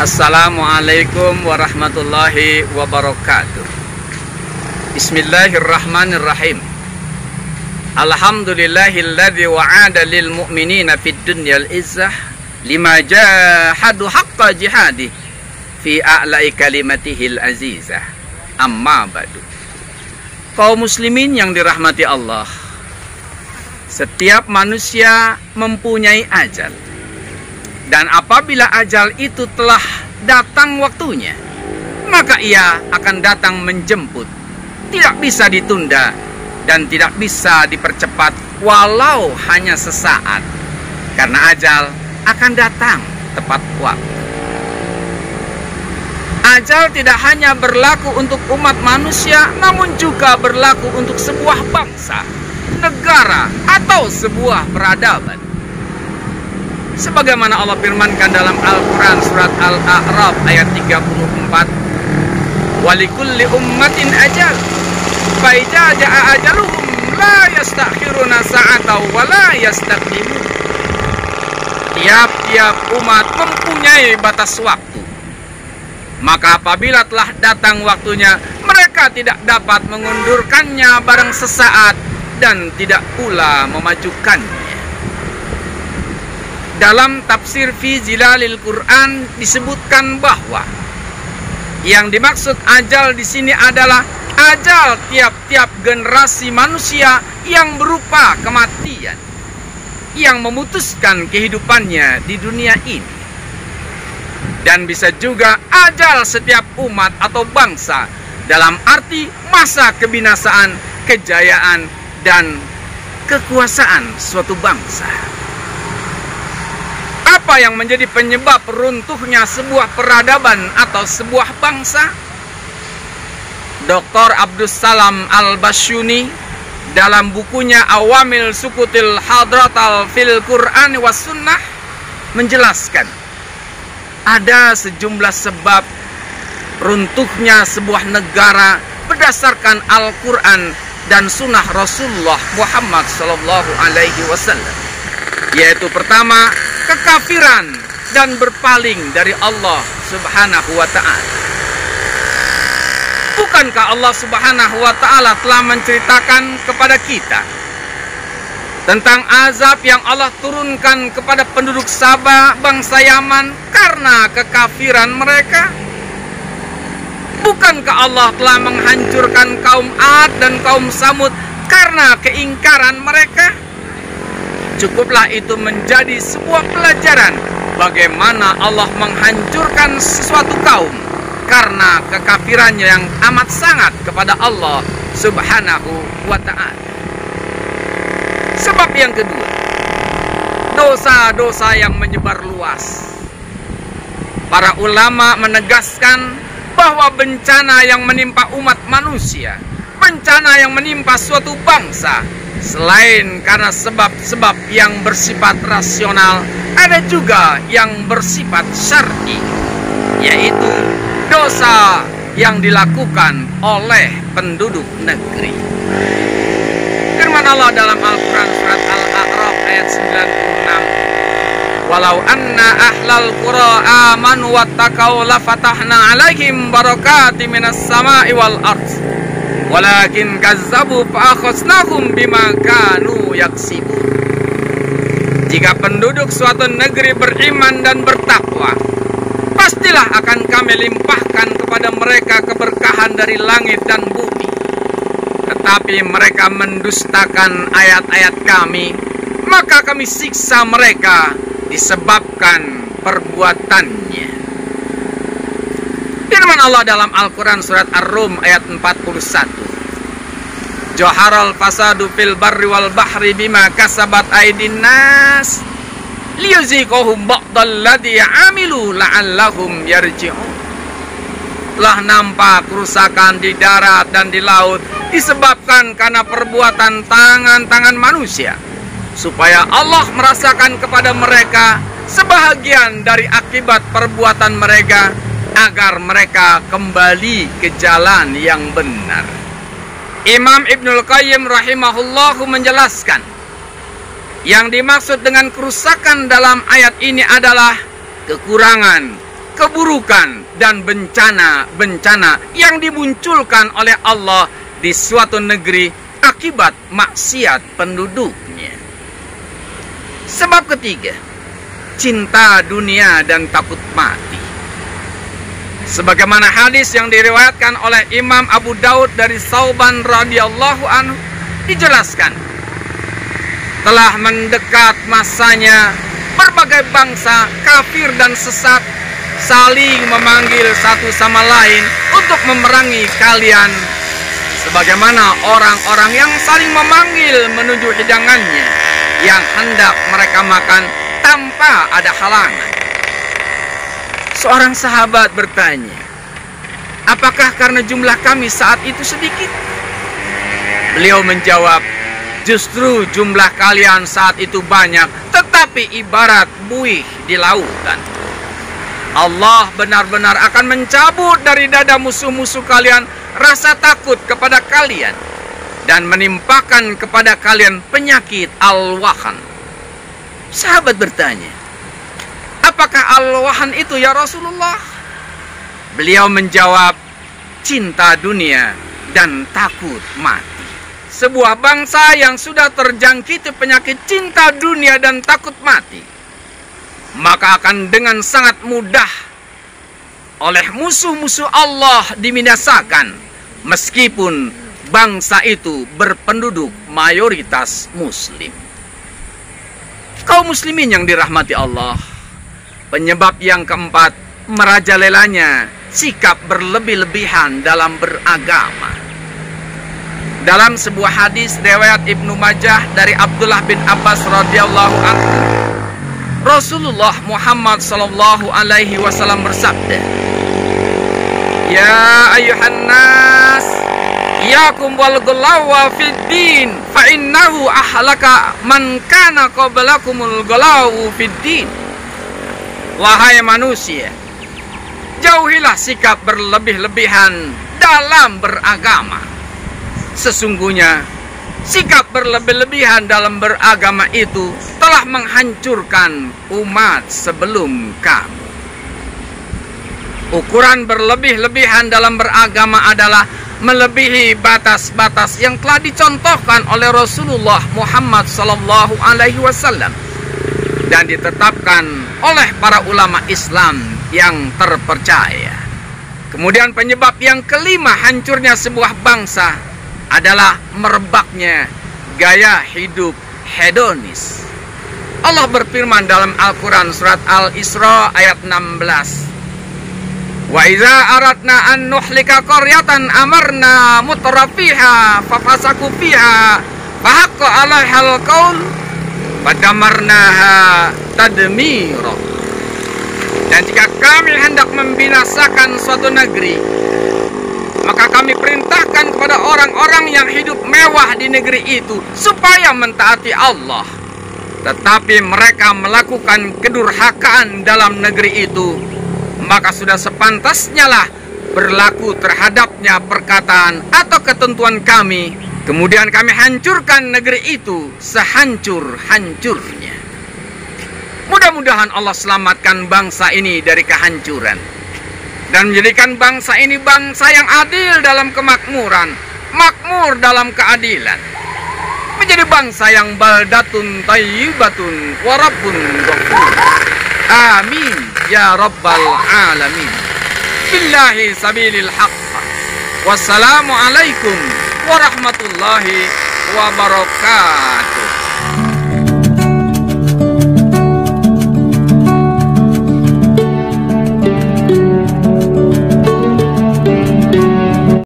Assalamualaikum warahmatullahi wabarakatuh. Bismillahirrahmanirrahim. Alhamdulillahilladzi wa'ada lil mu'minina fid dunyal izzah lima jahadu haqqa jihadi fi a'la'i kalimatihil azizah. Amma ba'du. Kaum muslimin yang dirahmati Allah, setiap manusia mempunyai ajal. Dan apabila ajal itu telah datang waktunya, maka ia akan datang menjemput. Tidak bisa ditunda dan tidak bisa dipercepat walau hanya sesaat. Karena ajal akan datang tepat waktu. Ajal tidak hanya berlaku untuk umat manusia, namun juga berlaku untuk sebuah bangsa, negara, atau sebuah peradaban. Sebagaimana Allah firmankan dalam Al-Quran surat Al-A'raf ayat 34, walikulli ummatin ajal fa idza jaa ajaluhum la yastakhiruna sa'atan wa la yastaqdimun. Tiap-tiap umat mempunyai batas waktu, maka apabila telah datang waktunya, mereka tidak dapat mengundurkannya barang sesaat dan tidak pula memajukannya. Dalam tafsir fi Zilalil Quran disebutkan bahwa yang dimaksud ajal di sini adalah ajal tiap-tiap generasi manusia yang berupa kematian yang memutuskan kehidupannya di dunia ini. Dan bisa juga ajal setiap umat atau bangsa dalam arti masa kebinasaan, kejayaan, dan kekuasaan suatu bangsa. Apa yang menjadi penyebab runtuhnya sebuah peradaban atau sebuah bangsa? Dr. Abdus Salam Al-Basyuni dalam bukunya Awamil Sukutil Hadratal fil Quran was Sunnah menjelaskan ada sejumlah sebab runtuhnya sebuah negara berdasarkan Al-Quran dan Sunnah Rasulullah Muhammad SAW, yaitu pertama, kekafiran dan berpaling dari Allah Subhanahu wa ta'ala. Bukankah Allah Subhanahu wa ta'ala telah menceritakan kepada kita tentang azab yang Allah turunkan kepada penduduk Sabah, bangsa Yaman, karena kekafiran mereka? Bukankah Allah telah menghancurkan kaum Ad dan kaum Samud karena keingkaran mereka? Cukuplah itu menjadi sebuah pelajaran bagaimana Allah menghancurkan sesuatu kaum karena kekafirannya yang amat sangat kepada Allah Subhanahu wa ta'ala. Sebab yang kedua, dosa-dosa yang menyebar luas. Para ulama menegaskan bahwa bencana yang menimpa umat manusia, bencana yang menimpa suatu bangsa, selain karena sebab-sebab yang bersifat rasional, ada juga yang bersifat syar'i, yaitu dosa yang dilakukan oleh penduduk negeri. Firman Allah dalam Al-Quran surat Al-A'raf ayat 96, walau anna ahlal qura amanu wattaqau lafatahna alaihim barakati minas sama'i wal ardh walakin kazzabu fa'akhadnahum bima kanu yaksibun. Jika penduduk suatu negeri beriman dan bertakwa, pastilah akan kami limpahkan kepada mereka keberkahan dari langit dan bumi. Tetapi mereka mendustakan ayat-ayat kami, maka kami siksa mereka disebabkan perbuatannya. Firman Allah dalam Al-Quran surat Ar-Rum ayat 41, Joharal fasadu fil barri wal bahri bima kasabat aydin nas liyuziqahum ba'dal ladzi amilu la'allahum yarji'un. Telah nampak kerusakan di darat dan di laut disebabkan karena perbuatan tangan-tangan manusia, supaya Allah merasakan kepada mereka sebahagian dari akibat perbuatan mereka, agar mereka kembali ke jalan yang benar. Imam Ibnul Qayyim rahimahullahu menjelaskan, yang dimaksud dengan kerusakan dalam ayat ini adalah kekurangan, keburukan dan bencana-bencana yang dimunculkan oleh Allah di suatu negeri akibat maksiat penduduknya. Sebab ketiga, cinta dunia dan takut mati. Sebagaimana hadis yang diriwayatkan oleh Imam Abu Daud dari Sauban radhiyallahu anhu, dijelaskan telah mendekat masanya berbagai bangsa kafir dan sesat saling memanggil satu sama lain untuk memerangi kalian, sebagaimana orang-orang yang saling memanggil menuju hidangannya yang hendak mereka makan tanpa ada halangan. Seorang sahabat bertanya, apakah karena jumlah kami saat itu sedikit? Beliau menjawab, justru jumlah kalian saat itu banyak, tetapi ibarat buih di lautan. Allah benar-benar akan mencabut dari dada musuh-musuh kalian rasa takut kepada kalian dan menimpakan kepada kalian penyakit al-wahan. Sahabat bertanya, apakah al-wahan itu ya Rasulullah? Beliau menjawab, cinta dunia dan takut mati. Sebuah bangsa yang sudah terjangkiti penyakit cinta dunia dan takut mati, maka akan dengan sangat mudah oleh musuh-musuh Allah dibinasakan, meskipun bangsa itu berpenduduk mayoritas muslim. Kaum muslimin yang dirahmati Allah, penyebab yang keempat, merajalelanya sikap berlebih-lebihan dalam beragama. Dalam sebuah hadis riwayat Ibnu Majah dari Abdullah bin Abbas radhiyallahu anhu, Rasulullah Muhammad sallallahu alaihi wasallam bersabda, "Ya ayuhan nas, iyakum wal ghulawa fid din, fa innahu ahlaka man kana qablakumul ghulawu fid din." Wahai manusia, jauhilah sikap berlebih-lebihan dalam beragama. Sesungguhnya sikap berlebih-lebihan dalam beragama itu telah menghancurkan umat sebelum kamu. Ukuran berlebih-lebihan dalam beragama adalah melebihi batas-batas yang telah dicontohkan oleh Rasulullah Muhammad sallallahu alaihi wasallam dan ditetapkan oleh para ulama Islam yang terpercaya. Kemudian penyebab yang kelima hancurnya sebuah bangsa adalah merebaknya gaya hidup hedonis. Allah berfirman dalam Al-Quran surat Al-Isra ayat 16, "Wa iza aradna an nuhlika qaryatan amarna mutrafiha fafasaku fiha fahaqqa 'alaihal qaul fadamarnaha tadmira." Dan jika kami hendak membinasakan suatu negeri, maka kami perintahkan kepada orang-orang yang hidup mewah di negeri itu supaya mentaati Allah. Tetapi mereka melakukan kedurhakaan dalam negeri itu, maka sudah sepantasnya lah berlaku terhadapnya perkataan atau ketentuan kami. Kemudian kami hancurkan negeri itu sehancur-hancurnya. Mudah-mudahan Allah selamatkan bangsa ini dari kehancuran dan menjadikan bangsa ini bangsa yang adil dalam kemakmuran, makmur dalam keadilan, menjadi bangsa yang baldatun thayyibatun wa rabbun ghafur. Amin ya rabbal alamin. Billahi sabilil haqq. Wassalamualaikum warahmatullahi wabarakatuh.